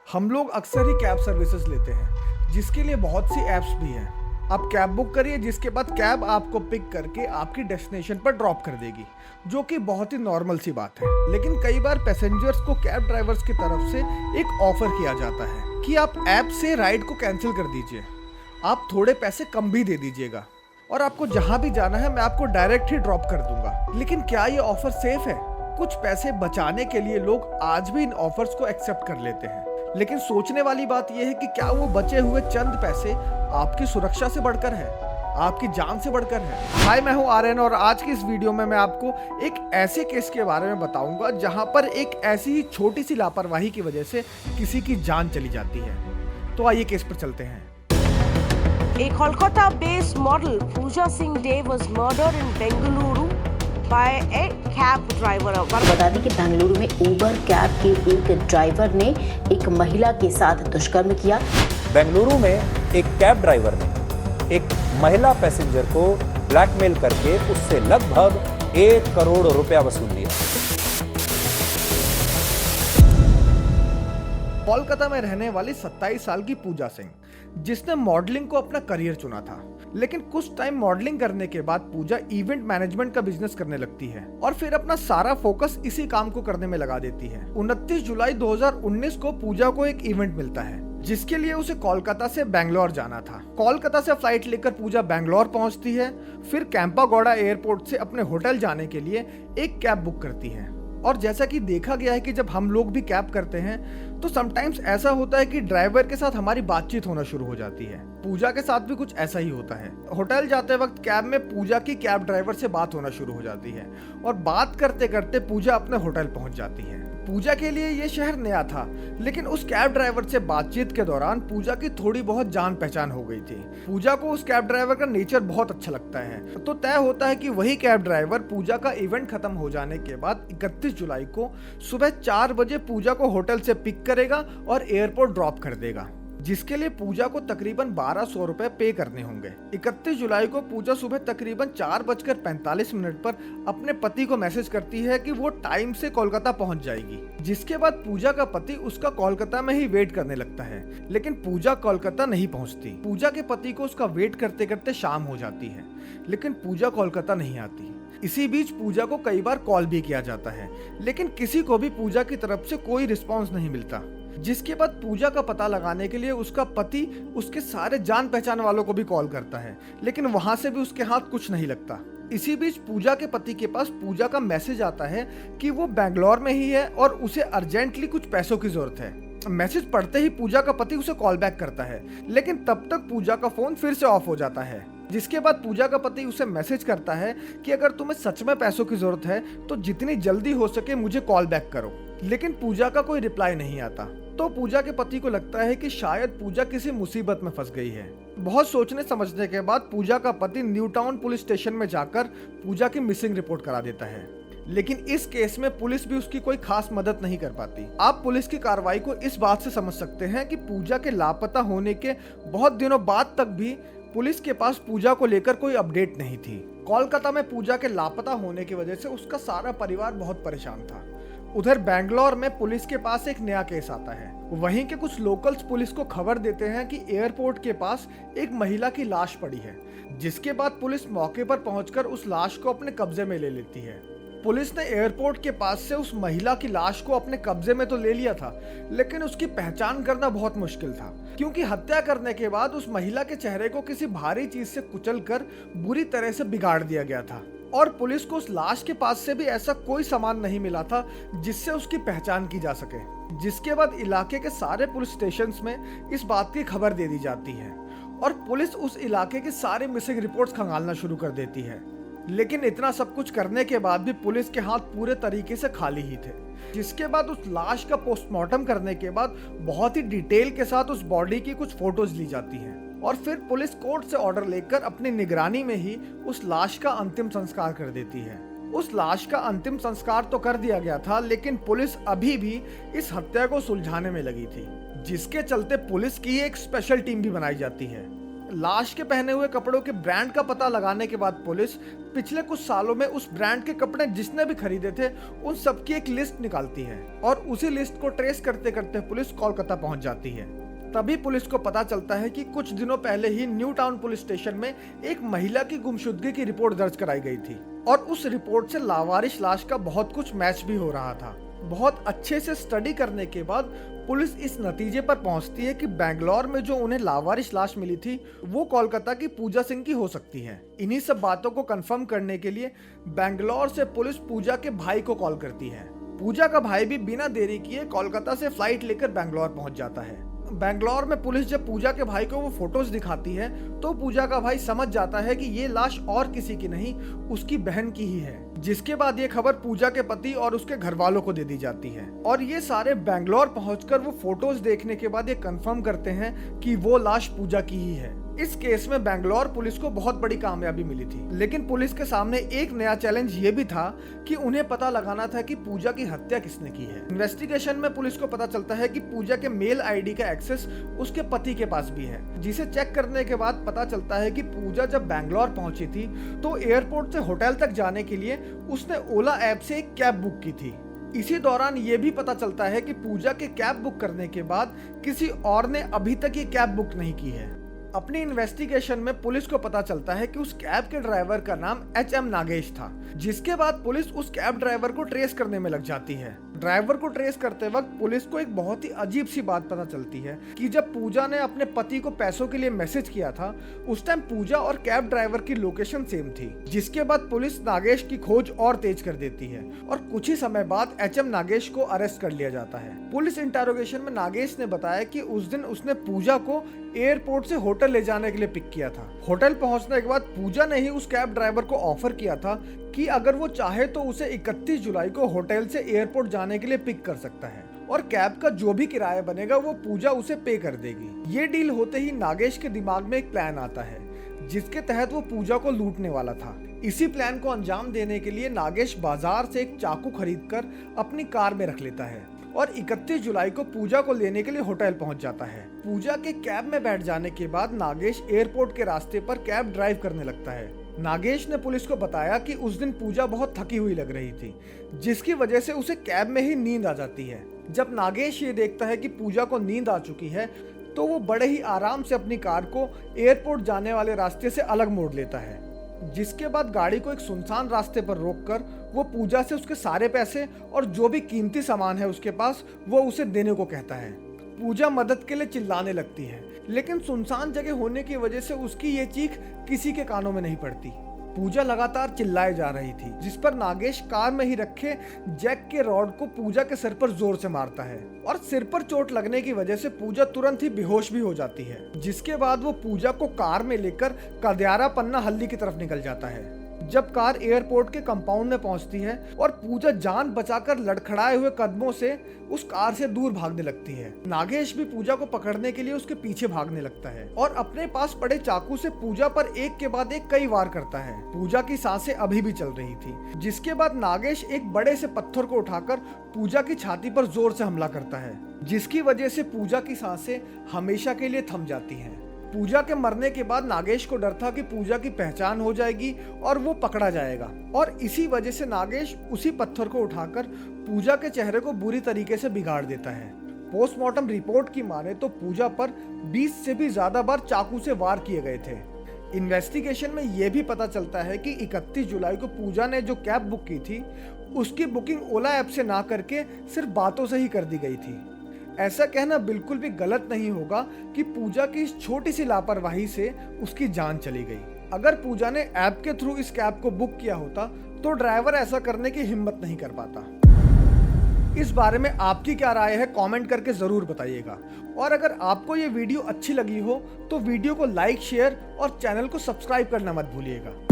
हम लोग अक्सर ही कैब सर्विसेज लेते हैं जिसके लिए बहुत सी ऐप्स भी हैं। आप कैब बुक करिए जिसके बाद कैब आपको पिक करके आपकी डेस्टिनेशन पर ड्रॉप कर देगी, जो कि बहुत ही नॉर्मल सी बात है। लेकिन कई बार पैसेंजर्स को कैब ड्राइवर्स की तरफ से एक ऑफर किया जाता है कि आप ऐप से राइड को कैंसिल कर दीजिए, आप थोड़े पैसे कम भी दे दीजिएगा और आपको जहां भी जाना है मैं आपको डायरेक्ट ही ड्रॉप कर दूंगा। लेकिन क्या ये ऑफर सेफ है? कुछ पैसे बचाने के लिए लोग आज भी इन ऑफर्स को एक्सेप्ट कर लेते हैं। लेकिन सोचने वाली बात यह है कि क्या वो बचे हुए चंद पैसे आपकी सुरक्षा से बढ़कर है, आपकी जान से बढ़कर है। हाय, मैं हूं आर्यन और आज की इस वीडियो में मैं आपको एक ऐसे केस के बारे में बताऊंगा जहां पर एक ऐसी ही छोटी सी लापरवाही की वजह से किसी की जान चली जाती है। तो आइए केस पर चलते हैं। A Kolkata-based model, Pooja Singh Dey, was murdered in Bengaluru by a cab driver. बता दें कि बेंगलुरु में उबर कैब के एक ड्राइवर ने एक महिला के साथ दुष्कर्म किया। बेंगलुरु में एक कैब ड्राइवर ने एक महिला पैसेंजर को ब्लैकमेल करके उससे लगभग 1 करोड़ रुपया वसूल लिया। कोलकाता में रहने वाली 27 साल की पूजा सिंह, जिसने मॉडलिंग को अपना करियर चुना था, लेकिन कुछ टाइम मॉडलिंग करने के बाद पूजा इवेंट मैनेजमेंट का बिजनेस करने लगती है और फिर अपना सारा फोकस इसी काम को करने में लगा देती है। 29 जुलाई 2019 को पूजा को एक इवेंट मिलता है जिसके लिए उसे कोलकाता से बैंगलोर जाना था। कोलकाता से फ्लाइट लेकर पूजा बैंगलोर पहुंचती है, फिर कैंपागौड़ा एयरपोर्ट से अपने होटल जाने के लिए एक कैब बुक करती है। और जैसा कि देखा गया है कि जब हम लोग भी कैब करते हैं तो समटाइम्स ऐसा होता है कि ड्राइवर के साथ हमारी बातचीत होना शुरू हो जाती है। पूजा के साथ भी कुछ ऐसा ही होता है। होटल जाते वक्त कैब में पूजा की कैब ड्राइवर से बात होना शुरू हो जाती है और बात करते करते पूजा अपने होटल पहुंच जाती है। पूजा के लिए ये शहर नया था, लेकिन उस कैब ड्राइवर से बातचीत के दौरान पूजा की थोड़ी बहुत जान पहचान हो गई थी। पूजा को उस कैब ड्राइवर का नेचर बहुत अच्छा लगता है, तो तय होता है कि वही कैब ड्राइवर पूजा का इवेंट खत्म हो जाने के बाद 31 जुलाई को सुबह 4 बजे पूजा को होटल से पिक करेगा और एयरपोर्ट ड्रॉप कर देगा, जिसके लिए पूजा को तकरीबन 1200 रुपए पे करने होंगे। 31 जुलाई को पूजा सुबह तकरीबन 4:45 पर अपने पति को मैसेज करती है कि वो टाइम से कोलकाता पहुंच जाएगी, जिसके बाद पूजा का पति उसका कोलकाता में ही वेट करने लगता है। लेकिन पूजा कोलकाता नहीं पहुंचती। पूजा के पति को उसका वेट करते करते शाम हो जाती है, लेकिन पूजा कोलकाता नहीं आती। इसी बीच पूजा को कई बार कॉल भी किया जाता है, लेकिन किसी को भी पूजा की तरफ से कोई रिस्पॉन्स नहीं मिलता, जिसके बाद पूजा का पता लगाने के लिए उसका पति उसके सारे जान पहचान वालों को भी कॉल करता है, लेकिन वहां से भी उसके हाथ कुछ नहीं लगता। इसी बीच पूजा के पति के पास पूजा का मैसेज आता है कि वो बैंगलोर में ही है और उसे अर्जेंटली कुछ पैसों की जरूरत है। मैसेज पढ़ते ही पूजा का पति उसे कॉल बैक करता है, लेकिन तब तक पूजा का फोन फिर से ऑफ हो जाता है। जिसके बाद पूजा का पति उसे मैसेज करता है कि अगर तुम्हें सच में पैसों की जरूरत है तो जितनी जल्दी हो सके मुझे कॉल बैक करो। लेकिन पूजा का कोई रिप्लाई नहीं आता, तो पूजा के पति को लगता है कि शायद पूजा किसी मुसीबत में फंस गई है। बहुत सोचने समझने के बाद पूजा का पति न्यू टाउन पुलिस स्टेशन में जाकर पूजा की मिसिंग रिपोर्ट करा देता है, लेकिन इस केस में पुलिस भी उसकी कोई खास मदद नहीं कर पाती। आप पुलिस की कार्रवाई को इस बात से समझ सकते हैं कि पूजा के लापता होने के बहुत दिनों बाद तक भी पुलिस के पास पूजा को लेकर कोई अपडेट नहीं थी। कोलकाता में पूजा के लापता होने की वजह से उसका सारा परिवार बहुत परेशान था। उधर बैंगलोर में पुलिस के पास एक नया केस आता है। वहीं के कुछ लोकल्स पुलिस को खबर देते हैं कि एयरपोर्ट के पास एक महिला की लाश पड़ी है, जिसके बाद पुलिस मौके पर पहुंचकर उस लाश को अपने कब्जे में ले लेती है। पुलिस ने एयरपोर्ट के पास से उस महिला की लाश को अपने कब्जे में तो ले लिया था, लेकिन उसकी पहचान करना बहुत मुश्किल था, क्योंकि हत्या करने के बाद उस महिला के चेहरे को किसी भारी चीज से कुचलकर बुरी तरह से बिगाड़ दिया गया था और पुलिस को उस लाश के पास से भी ऐसा कोई सामान नहीं मिला था जिससे उसकी पहचान की जा सके। जिसके बाद इलाके के सारे पुलिस स्टेशंस में इस बात की खबर दे दी जाती है और पुलिस उस इलाके की सारी मिसिंग रिपोर्ट्स खंगालना शुरू कर देती है। लेकिन इतना सब कुछ करने के बाद भी पुलिस के हाथ पूरे तरीके से खाली ही थे। जिसके बाद उस लाश का पोस्टमार्टम करने के बाद बहुत ही डिटेल के साथ उस बॉडी की कुछ फोटोज ली जाती हैं और फिर पुलिस कोर्ट से ऑर्डर लेकर अपनी निगरानी में ही उस लाश का अंतिम संस्कार कर देती है। उस लाश का अंतिम संस्कार तो कर दिया गया था, लेकिन पुलिस अभी भी इस हत्या को सुलझाने में लगी थी, जिसके चलते पुलिस की एक स्पेशल टीम भी बनाई जाती है। लाश के पहने हुए कपड़ों के ब्रांड का पता लगाने के बाद पुलिस पिछले कुछ सालों में उस ब्रांड के कपड़े जिसने भी खरीदे थे उन सबकी एक लिस्ट निकालती है और उसी लिस्ट को ट्रेस करते करते पुलिस कोलकाता पहुंच जाती है। तभी पुलिस को पता चलता है कि कुछ दिनों पहले ही न्यू टाउन पुलिस स्टेशन में एक महिला की गुमशुदगी की रिपोर्ट दर्ज कराई गई थी और उस रिपोर्ट से लावारिस लाश का बहुत कुछ मैच भी हो रहा था। बहुत अच्छे से स्टडी करने के बाद पुलिस इस नतीजे पर पहुंचती है कि बेंगलोर में जो उन्हें लावारिस लाश मिली थी वो कोलकाता की पूजा सिंह की हो सकती है। इन्हीं सब बातों को कंफर्म करने के लिए बेंगलोर से पुलिस पूजा के भाई को कॉल करती है। पूजा का भाई भी बिना देरी किए कोलकाता से फ्लाइट लेकर बेंगलोर पहुंच जाता है। बेंगलोर में पुलिस जब पूजा के भाई को वो फोटोज दिखाती है तो पूजा का भाई समझ जाता है कि ये लाश और किसी की नहीं उसकी बहन की ही है, जिसके बाद ये खबर पूजा के पति और उसके घर वालों को दे दी जाती है और ये सारे बेंगलोर पहुंचकर वो फोटोज देखने के बाद ये कंफर्म करते हैं कि वो लाश पूजा की ही है। इस केस में बेंगलोर पुलिस को बहुत बड़ी कामयाबी मिली थी, लेकिन पुलिस के सामने एक नया चैलेंज ये भी था कि उन्हें पता लगाना था कि पूजा की हत्या किसने की है। इन्वेस्टिगेशन में पुलिस को पता चलता है कि पूजा के मेल आईडी का एक्सेस उसके पति के पास भी है, जिसे चेक करने के बाद पता चलता है कि पूजा जब बेंगलोर पहुंची थी तो एयरपोर्ट से होटल तक जाने के लिए उसने ओला ऐप से एक कैब बुक की थी। इसी दौरान ये भी पता चलता है कि पूजा के कैब बुक करने के बाद किसी और ने अभी तक ये कैब बुक नहीं की है। अपनी इन्वेस्टिगेशन में पुलिस को पता चलता है कि उस कैब के ड्राइवर का नाम एच.एम. नागेश था, जिसके बाद पुलिस उस कैब ड्राइवर को ट्रेस करने में लग जाती है। ड्राइवर को ट्रेस करते वक्त पुलिस को एक बहुत ही अजीब सी बात पता चलती है कि जब पूजा ने अपने पति को पैसों के लिए मैसेज किया था उस टाइम पूजा और कैब ड्राइवर की लोकेशन सेम थी, जिसके बाद पुलिस नागेश की खोज और तेज कर देती है और कुछ ही समय बाद एच.एम. नागेश को अरेस्ट कर लिया जाता है। पुलिस इंटरोगेशन में नागेश ने बताया कि उस दिन उसने पूजा को एयरपोर्ट से होटल ले जाने के लिए पिक किया था। होटल पहुंचने के बाद पूजा ने ही उस कैब ड्राइवर को ऑफर किया था कि अगर वो चाहे तो उसे 31 जुलाई को होटल से एयरपोर्ट जाने के लिए पिक कर सकता है और कैब का जो भी किराया बनेगा वो पूजा उसे पे कर देगी। ये डील होते ही नागेश के दिमाग में एक प्लान आता है जिसके तहत वो पूजा को लूटने वाला था। इसी प्लान को अंजाम देने के लिए नागेश बाजार से एक चाकू खरीदकर अपनी कार में रख लेता है और 31 जुलाई को पूजा को लेने के लिए होटल पहुंच जाता है। पूजा के कैब में बैठ जाने के बाद नागेश एयरपोर्ट के रास्ते पर कैब ड्राइव करने लगता है। नागेश ने पुलिस को बताया कि उस दिन पूजा बहुत थकी हुई लग रही थी, जिसकी वजह से उसे कैब में ही नींद आ जाती है। जब नागेश ये देखता है कि पूजा को नींद आ चुकी है तो वो बड़े ही आराम से अपनी कार को एयरपोर्ट जाने वाले रास्ते से अलग मोड़ लेता है, जिसके बाद गाड़ी को एक सुनसान रास्ते पर रोककर वो पूजा से उसके सारे पैसे और जो भी कीमती सामान है उसके पास वो उसे देने को कहता है। पूजा मदद के लिए चिल्लाने लगती है, लेकिन सुनसान जगह होने की वजह से उसकी ये चीख किसी के कानों में नहीं पड़ती। पूजा लगातार चिल्लाए जा रही थी, जिस पर नागेश कार में ही रखे जैक के रॉड को पूजा के सिर पर जोर से मारता है और सिर पर चोट लगने की वजह से पूजा तुरंत ही बेहोश भी हो जाती है, जिसके बाद वो पूजा को कार में लेकर कदियारा पन्ना हल्दी की तरफ निकल जाता है। जब कार एयरपोर्ट के कंपाउंड में पहुंचती है और पूजा जान बचाकर लड़खड़ाए हुए कदमों से उस कार से दूर भागने लगती है, नागेश भी पूजा को पकड़ने के लिए उसके पीछे भागने लगता है और अपने पास पड़े चाकू से पूजा पर एक के बाद एक कई वार करता है। पूजा की सांसें अभी भी चल रही थी, जिसके बाद नागेश एक बड़े से पत्थर को उठाकर पूजा की छाती पर जोर से हमला करता है, जिसकी वजह से पूजा की सांसें हमेशा के लिए थम जाती हैं। पूजा के मरने के बाद नागेश को डर था कि पूजा की पहचान हो जाएगी और वो पकड़ा जाएगा और इसी वजह से नागेश उसी पत्थर को उठाकर पूजा के चेहरे को बुरी तरीके से बिगाड़ देता है। पोस्टमार्टम रिपोर्ट की माने तो पूजा पर 20 से भी ज्यादा बार चाकू से वार किए गए थे। इन्वेस्टिगेशन में यह भी पता चलता है कि 31 जुलाई को पूजा ने जो कैब बुक की थी उसकी बुकिंग ओला ऐप से ना करके सिर्फ बातों से ही कर दी गई थी। ऐसा कहना बिल्कुल भी गलत नहीं होगा कि पूजा की इस छोटी सी लापरवाही से उसकी जान चली गई। अगर पूजा ने ऐप के थ्रू इस कैब को बुक किया होता तो ड्राइवर ऐसा करने की हिम्मत नहीं कर पाता। इस बारे में आपकी क्या राय है कमेंट करके जरूर बताइएगा और अगर आपको ये वीडियो अच्छी लगी हो तो वीडियो को लाइक, शेयर और चैनल को सब्सक्राइब करना मत भूलिएगा।